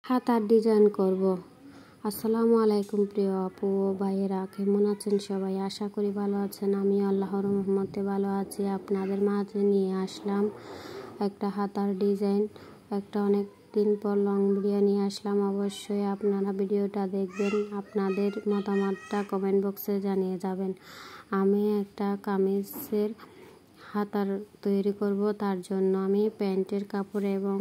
হাতার ডিজাইন করব। আসসালামু আলাইকুম প্রিয় আপু ও ভাইয়েরা, কেমন আছেন সবাই? আশা করি ভালো আছেন। আমি আল্লাহর রহমতে ভালো আছি। আপনাদের মাঝে নিয়ে আসলাম একটা হাতার ডিজাইন, একটা অনেক দিন পর লং ভিডিও নিয়ে আসলাম। অবশ্যই আপনারা ভিডিওটা দেখবেন, আপনাদের মতামতটা কমেন্ট বক্সে জানিয়ে যাবেন। আমি একটা কামিজের হাতার তৈরি করব, তার জন্য আমি প্যান্টের কাপড় এবং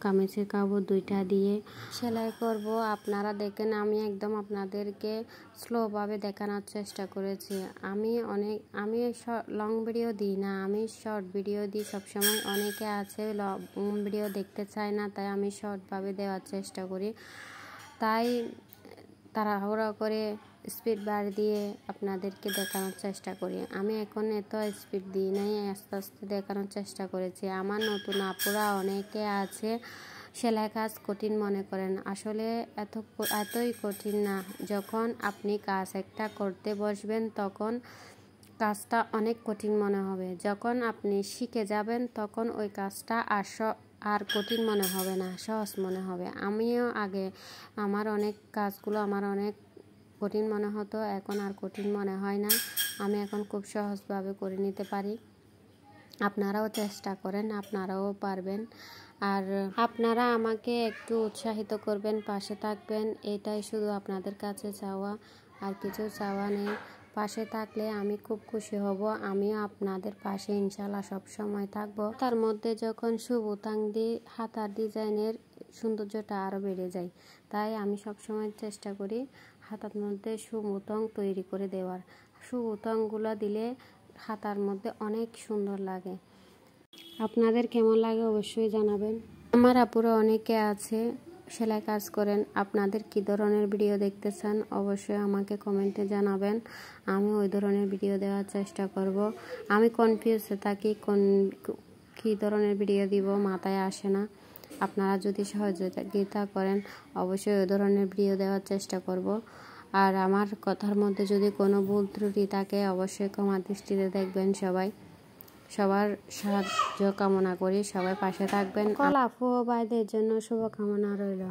কামিজের কাপড় দুইটা দিয়ে সেলাই করব। আপনারা দেখেন, আমি একদম আপনাদেরকে স্লোভাবে দেখানোর চেষ্টা করেছি। আমি লং ভিডিও দিই না, আমি শর্ট ভিডিও দিই সবসময়। অনেকে আছে লং ভিডিও দেখতে চায় না, তাই আমি শর্টভাবে দেওয়ার চেষ্টা করি। তাই তাড়াহুড়া করে স্পিড বার দিয়ে আপনাদেরকে দেখানোর চেষ্টা করি। আমি এখন এত স্পিড দিই নাই, আস্তে আস্তে দেখানোর চেষ্টা করেছি। আমার নতুন আপুরা অনেকে আছে সেলাই কাজ কঠিন মনে করেন, আসলে এতই কঠিন না। যখন আপনি কাজ একটা করতে বসবেন তখন কাজটা অনেক কঠিন মনে হবে। যখন আপনি শিখে যাবেন তখন ওই কাজটা আর কঠিন মনে হবে না, সহজ মনে হবে। আমিও আগে আমার অনেক কাজগুলো অনেক কঠিন মনে হতো, এখন আর কঠিন মনে হয় না। আমি এখন খুব সহজভাবে করে নিতে পারি। আপনারাও চেষ্টা করেন, আপনারাও পারবেন। আর আপনারা আমাকে একটু উৎসাহিত করবেন, পাশে থাকবেন, এটাই শুধু আপনাদের কাছে চাওয়া, আর কিছু চাওয়া নেই। পাশে থাকলে আমি খুব খুশি হব। আমিও আপনাদের পাশে ইনশাল্লাহ সব সময় থাকবো। তার মধ্যে যখন সুবোতাম দিই, হাতার ডিজাইনের সৌন্দর্যটা আরও বেড়ে যায়। তাই আমি সবসময় চেষ্টা করি হাতার মধ্যে সুবোতাম তৈরি করে দেওয়ার। সুবোতামগুলো দিলে হাতার মধ্যে অনেক সুন্দর লাগে। আপনাদের কেমন লাগে অবশ্যই জানাবেন। আমার আপুরা অনেকে আছে সেলাই কাজ করেন, আপনাদের কি ধরনের ভিডিও দেখতে চান অবশ্যই আমাকে কমেন্টে জানাবেন। আমি ওই ধরনের ভিডিও দেওয়ার চেষ্টা করব। আমি কনফিউজে থাকি কী ধরনের ভিডিও দিব, মাথায় আসে না। আপনারা যদি সহযোগিতা করেন অবশ্যই ওই ধরনের ভিডিও দেওয়ার চেষ্টা করব। আর আমার কথার মধ্যে যদি কোনো ভুল ত্রুটি থাকে অবশ্যই ক্ষমা দৃষ্টিতে দেখবেন। সবার সাহায্য কামনা করি, সবাই পাশে থাকবেন। আপু ও ভাইদের জন্য শুভকামনা রইল।